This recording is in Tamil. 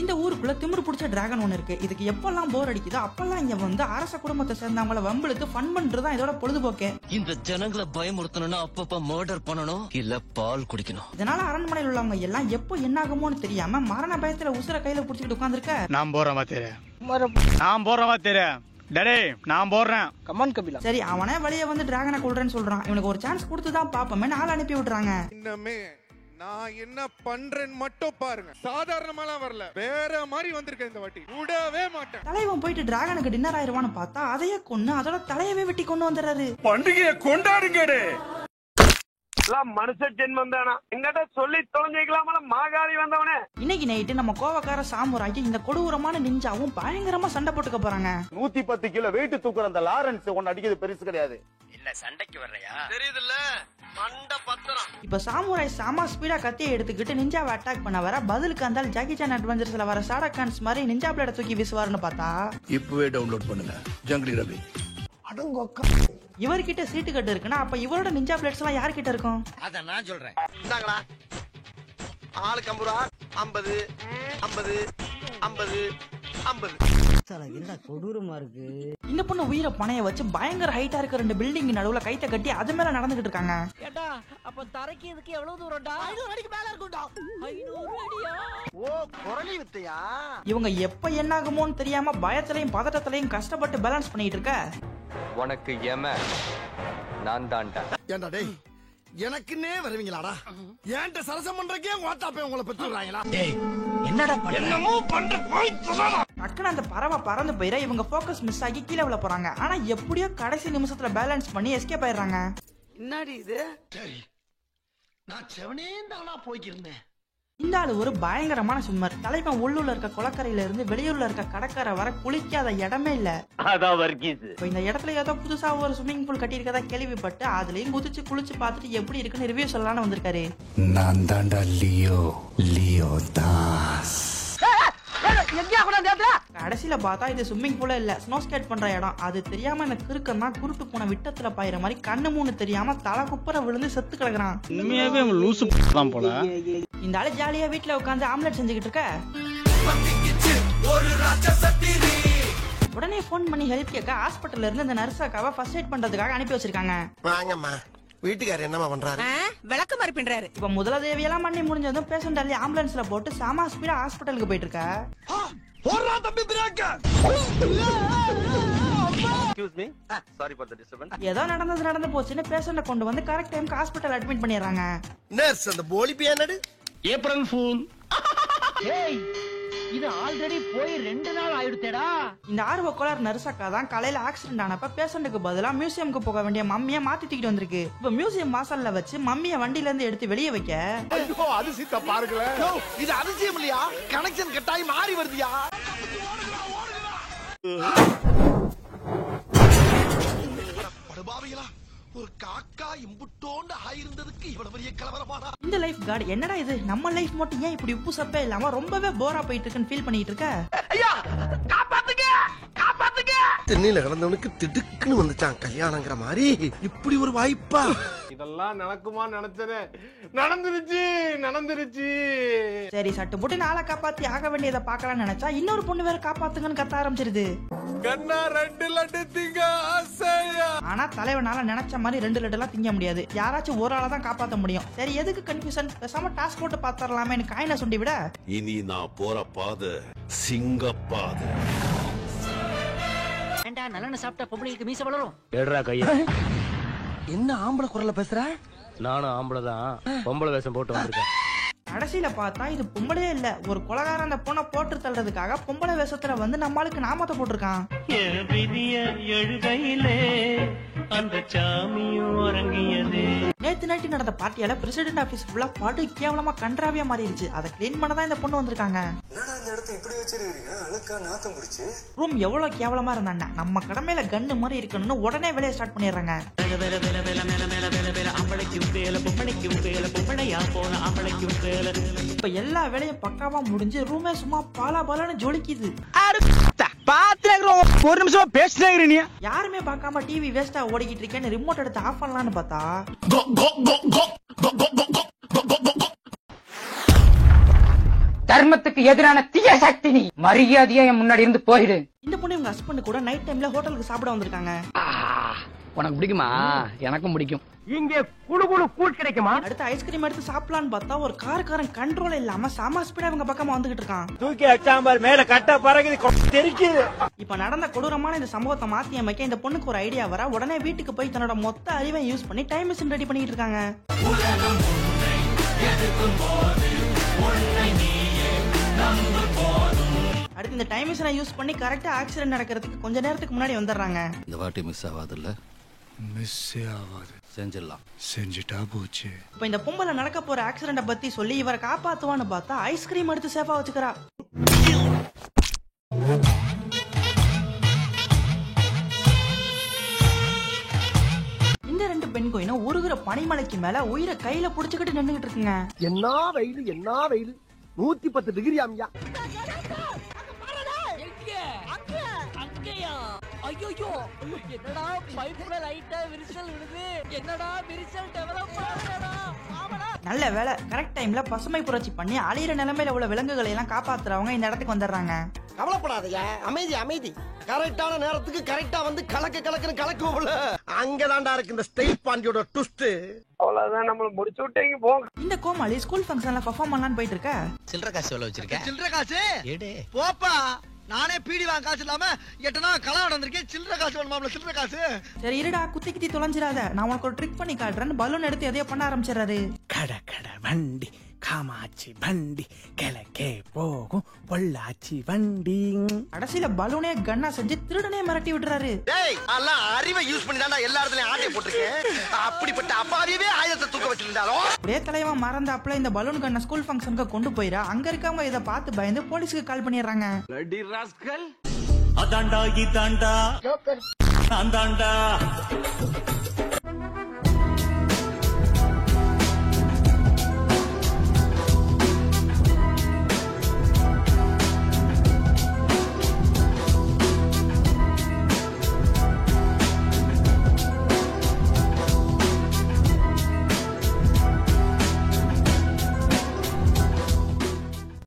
இந்த ஊருக்குள்ள திமிரு பிடிச்ச டிராகன் ஒண்ணு இருக்கு. இதுக்கு எப்பெல்லாம் போர் அடிக்குதோ அப்பெல்லாம் இங்க வந்து அரச குடும்பத்தை சேர்ந்தவங்கள வம்பளுக்கு ஃபன் பண்றதுதான் இதோட பொழுதுபோக்கே. இந்த ஜனங்களை பயமுறுத்தணும்னா அப்பப்ப மர்டர் பண்ணணும், இல்ல பால் குடிக்கணும். இதனால அரண்மனையில் உள்ளவங்க எல்லாம் எப்போ என்ன ஆகுமோன்னு தெரியாம மரண பயத்துல உசுர கையில புடிச்சிட்டு உட்கார்ந்துருக்க. நான் போறவா தெரியும் டேடே, நான் போடுறேன். கமான் கபிலா. சரி, அவனே வெளியே வந்து டிராகனை கொல்றேன்னு சொல்றான். இவனுக்கு ஒரு சான்ஸ் கொடுத்துதான் பாப்போமே நாள் அனுப்பி விடுறாங்க. இன்னமே நான் என்ன பண்றேன்னு மட்டும் பாருங்க. சாதாரணமாலாம் வரல, வேற மாதிரி வந்திருக்கேன் இந்த வாட்டி. விடவே மாட்டேன். தலைவன் போயிட்டு டிராகனுக்கு டின்னர் ஆயிருவான்னு பார்த்தா அதையே கொன்னு அதோட தலையவே வெட்டி கொண்டு வந்துடுறாரு. பண்டிகையை கொண்டாடுங்க. மனுஷ ஜென்மம் தானா எங்கிட்ட சொல்லி தொலைஞ்சிக்கலாமல மாகாரி வந்தவனே. இன்னைக்கு நைட்டு நம்ம கோவக்கார சாமுராய்க்கு இந்த கொடூரமான நிஞ்சாவும் பயங்கரமா சண்டை போட்டுக்க போறாங்க. 110 கிலோ வெயிட் தூக்குற அந்த லாரன்ஸ் ஒன்னு அடிக்கிறது பெருசு கிடையாது. இல்ல சண்டைக்கு வர்றையா தெரியுதுல்ல மண்ட பத்திரம். இப்ப சாமுராய் சாமா ஸ்பீடா கத்தியை எடுத்துக்கிட்டு நிஞ்சாவை அட்டாக் பண்ண வர பதிலுக்கு அந்த ஜாக்கி சான் அட்வென்ச்சர்ஸ்ல வர சாடகான்ஸ் மாதிரி நிஞ்சா பிளேட தூக்கி வீசுவாருன்னு பார்த்தா இப்பவே டவுன்லோட் பண்ணுங்க ஜங்கலி ரவி. இவர்கிட்ட சீட்டு கட்டு இருக்குன்னா அப்ப இவரோட நிஞ்சா பிளேட்ஸ் எல்லாம் யார்கிட்ட இருக்கும்? அத நான் சொல்றேன். இந்தாங்களா ஆளு 50 ரூபா 50 50 50 50. கொடூரமா இருக்கு. இந்த பொண்ணு உயிரை பணைய வச்சு பயங்கர ஹைட்டா இருக்க 2 பில்டிங் நடுவுல கைத்த கட்டி அது மேல நடந்துகிட்டு இருக்காங்க. ஏடா அப்ப தரைக்கு இதுக்கு எவ்வளவு தூரம்டா? 500 அடிக்கு மேல இருக்கும்டா. 500 அடியா? ஓ குரலி வித்தையா? இவங்க எப்ப என்ன ஆகுமோன்னு தெரியாம பயத்திலையும் பதட்டத்திலையும் கஷ்டப்பட்டு பேலன்ஸ் பண்ணிட்டு இருக்க. உனக்கு ஏம நான் தான்டா. ஏண்டா டேய், எனக்குன்னே வருவீங்களாடா? ஏன்ட்ட சரசம் பண்றக்கே வாட்டாப்பே உங்களை பெற்றுறாங்களா? டேய் என்னடா என்னமோ பண்ற போய் சொல்லடா. டக்குனு அந்த பறவை பறந்து போயிட இவங்க ஃபோக்கஸ் மிஸ் ஆகி கீழே விழ போறாங்க. ஆனா எப்படியோ கடைசி நிமிஷத்துல பேலன்ஸ் பண்ணி எஸ்கேப் ஆயிடுறாங்க. என்னடி இது? சரி, நான் செவனே தானா போய்க்கிருந்தேன். இந்த ஆளு ஒரு பயங்கரமான ஸ்விம்மர். தலைவன் உள்ளூர்ல இருக்க குளக்கரையில இருந்து வெளியூர்ல இருக்க கடற்கரை வர குளிக்காத இடமே இல்ல. அதான் வர்க்கீஸ். இப்ப இந்த இடத்துல ஏதோ புதுசா ஒரு ஸ்விம்மிங் பூல் கட்டி இருக்கதா கேள்விப்பட்டு அதுலயும் குதிச்சு குளிச்சு பார்த்துட்டு எப்படி இருக்குன்னு ரிவ்யூ சொல்லலாம்னு வந்திருக்காரு. நான் தாண்டா லியோ தாஸ். கடைசியில பார்த்தா இது ஸ்விம்மிங் பூல இல்ல, ஸ்னோ ஸ்கேட் பண்ற இடம். அது தெரியாம இந்த கிறுக்கன்னா குருட்டு போன விட்டத்துல பாயிற மாதிரி கண்ணு மூணு தெரியாம தலை குப்புற விழுந்து செத்து கிடக்குறான். உண்மையாவே லூசு தான் போல. இந்த ஆளு ஜாலியா வீட்டுல உட்காந்து ஆம்லெட் செஞ்சுக்கிட்டு இருக்க. உடனே போன் பண்ணி ஹெல்ப் கேட்க ஹாஸ்பிட்டல்ல இருந்து இந்த நர்ஸ் அக்காவை ஃபர்ஸ்ட் எய்ட் பண்றதுக்காக அனுப்பி வச்சிருக்காங்க. வாங்கம்மா, வீட்டுக்காரர் என்னமா பண்றாரு? விளக்கு மாதிரி பின்றாரு. இப்ப முதலுதவி எல்லாம் பண்ணி முடிஞ்சதும் பேஷண்ட் அள்ளி ஆம்புலன்ஸ்ல போட்டு சாமா ஸ்பீடா ஹாஸ்பிட்டலுக்கு போயிட்டு இருக்க. போறா தம்பி break. Excuse me, sorry for the disturbance. ஏதோ நடந்து போச்சுன்னு பேஷண்ட கொண்டு வந்து கரெக்ட் டைம்க்கு ஹாஸ்பிட்டல் அட்மிட் பண்ணிடுறாங்க. நர்ஸ் அந்த போலி பியானடு ஏப்ரல் ஃபூல். ஏய் இது ஆல்ரெடி போய் 2 நாள் ஆயிடுச்சேடா. இந்த ஆர்வ கோளார் நர்ஸ் அக்கா தான் காலையில ஆக்சிடென்ட் ஆனப்ப பேஷண்ட்டுக்கு பதிலா மியூசியம்க்கு போக வேண்டிய மம்மியை மாத்தி தூக்கிட்டு வந்திருக்கு. இப்ப மியூசியம் வாசல்ல வச்சு மம்மியை வண்டில இருந்து எடுத்து வெளியே வைக்க. ஐயோ அதிசயத்தை பாருங்களேன். இது அதிசயம் இல்லையா? கனெக்ஷன் கட்டாயி மாறி வருதியா? படுபாவிகளா, ஒரு காக்கா இம்புட்டோண்டு ஆயிருந்ததுக்கு இவ்வளவு பெரிய கலவரமாடா. இந்த லைஃப் கார்டு என்னடா இது, நம்ம லைஃப் மட்டும் ஏன் இப்படி உப்பு சப்பே இல்லாம ரொம்பவே போரா போயிட்டு இருக்குன்னு ஃபீல் பண்ணிட்டு இருக்க. ஐயா காப்பாத்துங்க காப்பாத்துங்க. தென்னையில கிடந்தவனுக்கு திடுக்குன்னு வந்துச்சான் கல்யாணங்கிற மாதிரி. இப்படி ஒரு வாய்ப்பா? இதெல்லாம் நடக்குமா நினைச்சனே, நடந்துருச்சு. சரி, சட்டு போட்டு நாளை காப்பாத்தி ஆக வேண்டியதை பாக்கலாம்னு நினைச்சா இன்னொரு பொண்ணு வேற காப்பாத்துங்கன்னு கத்த ஆரம்பிச்சிருது. கண்ணா 2 லட்டு திங்க ஆசையா. ஆனா தலைவனால நினைச்ச மாதிரி 2 லட்டு எல்லாம் திங்க முடியாது. யாராச்சும் ஒரு ஆளை தான் காப்பாத்த முடியும். சரி, எதுக்கு கன்ஃபியூஷன், பேசாம டாஸ்க் போட்டு பாத்தரலாமே காயின சொல்லி விட. இனி நான் போற பாதை சிங்கப்பாதை. ஏண்டா நல்லெண்ணெய் சாப்பிட்டா பொம்பளைக்கு மீச வளரும். எடுறா கைய. என்ன ஆம்பளை குரல்ல பேசுற? நானும் ஆம்பளை தான், பொம்பளை வேஷம் போட்டு வந்திருக்கேன். கடைசியில பார்த்தா இது பொம்பளையே இல்ல, ஒரு கொலகாரன் அந்த பொண்ணை போட்டு தள்ளுறதுக்காக பொம்பளை வேஷத்துல வந்து நம்மளுக்கு நாமத்தை போட்டிருக்கான். நேத்து நைட்டு நடந்த பார்ட்டியால பிரசிடென்ட் ஆபீஸ் ஃபுல்லா படு கேவலமா கன்றாவியா மாறிடுச்சு. அதை கிளீன் பண்ணதான் இந்த பொண்ணு வந்திருக்காங்க. ரூம் எவ்வளவு கேவலமா இருந்தாங்க. நம்ம கடமையில கன்னு மாதிரி இருக்கணும்னு உடனே வேலையை ஸ்டார்ட் பண்ணிடுறாங்க. இப்ப எல்லா வேலையும் பக்காவா முடிஞ்சு ரூமே சும்மா பாலா பாலான்னு ஜொலிக்குது. ஒரு நிமிஷம் பேசினே யாருமே பார்க்காம டிவி வேஸ்டா ஓடிக்கிட்டு இருக்கேன்னு ரிமோட் எடுத்து ஆஃப் பண்ணலான்னு பார்த்தா தர்மத்துக்கு எதிரான தீய சக்தி நீ. மரியாதையா என் முன்னாடி இருந்து போயிடு. இந்த பொண்ணு இவங்க ஹஸ்பண்ட் கூட நைட் டைம்ல ஹோட்டலுக்கு சாப்பிட வந்திருக்காங்க. உனக்கு பிடிக்குமா? எனக்கும் பிடிக்கும். இங்க குளு குளு கூழ் கிடைக்குமா? அடுத்து ஐஸ்கிரீம் எடுத்து சாப்பிடலான்னு பார்த்தா ஒரு காரக்காரன் கண்ட்ரோல் இல்லாம செம ஸ்பீடா இவங்க பக்கமா வந்துகிட்டு இருக்கான். தூக்கி அச்சாம்பார் மேல கட்ட பறகுது தெரிக்குது. இப்ப நடந்த கொடூரமான இந்த சம்பவத்தை மாத்தி அமைக்க இந்த பொண்ணுக்கு ஒரு ஐடியா வர உடனே வீட்டுக்கு போய் தன்னோட மொத்த அறிவை யூஸ் பண்ணி டைம் மிஷின் ரெடி பண்ணிட்டு இருக்காங்க. அடுத்து இந்த டைம் மிஷினை யூஸ் பண்ணி கரெக்டா ஆக்சிடென்ட் நடக்கிறதுக்கு கொஞ்ச நேரத்துக்கு முன்னாடி வந்துடுறாங்க. இந்த வாட்டி மிஸ் ஆகாதுல்ல? மிஸ் ஆகாது. செஞ்சிடலாம். செஞ்சுட்டா போச்சு. இப்ப இந்த பொம்பளை நடக்க போற ஆக்சிடென்ட பத்தி சொல்லி இவரை காப்பாத்துவான்னு பார்த்தா ஐஸ்கிரீம் எடுத்து சேஃபா வச்சுக்கிறா. இந்த ரெண்டு பெண் கோயினும் உருகுற பனிமலைக்கு மேல உயிரை கையில புடிச்சுக்கிட்டு நின்னுகிட்டு இருக்குங்க. என்ன வெயில், என்ன வெயில். 110 டிகிரி ஆமியா. ஐயோ என்னடா பைப்ல லைட்டா விரிசல் விடுது. என்னடா விரிசல் டெவலப் ஆகுதுடா. நல்ல வேலை கரெக்ட் டைம்ல பசுமை புரட்சி பண்ணி அழியிற நிலைமையில உள்ள விலங்குகளை எல்லாம் காப்பாத்துறவங்க இந்த இடத்துக்கு வந்துடுறாங்க. கவலைப்படாதயா, அமைதி அமைதி. கரெக்டான நேரத்துக்கு கரெக்டா வந்து கலக்குன்னு கலக்குவோம்ல. அங்கதான்டா இருக்கு இந்த ஸ்டைல் பாண்டியோட ட்விஸ்ட். அவ்வளவுதான், நம்மள முடிச்சு விட்டீங்க போங்க. இந்த கோமாளி ஸ்கூல் ஃபங்க்ஷன்ல பெர்ஃபார்ம் பண்ணலான்னு போயிட்டு இருக்க. சில்லற காசு எவ்வளவு வச்சிருக்க? சில்லற காசு எடு. போப்பா. நானே பீடி வாங்க காசு இல்லாம எட்டனா கலா வந்திருக்கேன். சில்லற காசு வேணுமாம்ல, சில்லற காசு. சரி இருடா, குத்தி தொலைஞ்சிடாத, நான் உனக்கு ஒரு ட்ரிக் பண்ணி காட்டுறேன்னு பலூன் எடுத்து எதையோ பண்ண ஆரம்பிச்சிடறாரு. கட வண்டி காமாட்சி வண்டி கிழக்கே போகும் பொள்ளாச்சி வண்டி. கடைசியில பலூனே கன்னா செஞ்சு திருடனே மிரட்டி விட்டுறாரு. டேய் அதெல்லாம் அறிவை யூஸ் பண்ணி தான்டா எல்லா இடத்துலயும் ஆட்டை போட்டுருக்கேன். அப்படிப்பட்ட அப்பாவியவே ஆயுதத்தை தூக்க வச்சிருந்தாலும் அப்படியே தலைவன் மறந்தாப்புல இந்த பலூன் கண்ண ஸ்கூல் ஃபங்க்ஷனுக்கு கொண்டு போயிரா. அங்க இருக்கவங்க இதை பார்த்து பயந்து போலீஸுக்கு கால் பண்ணிடுறாங்க. அதாண்டா இதாண்டா நான் தாண்டா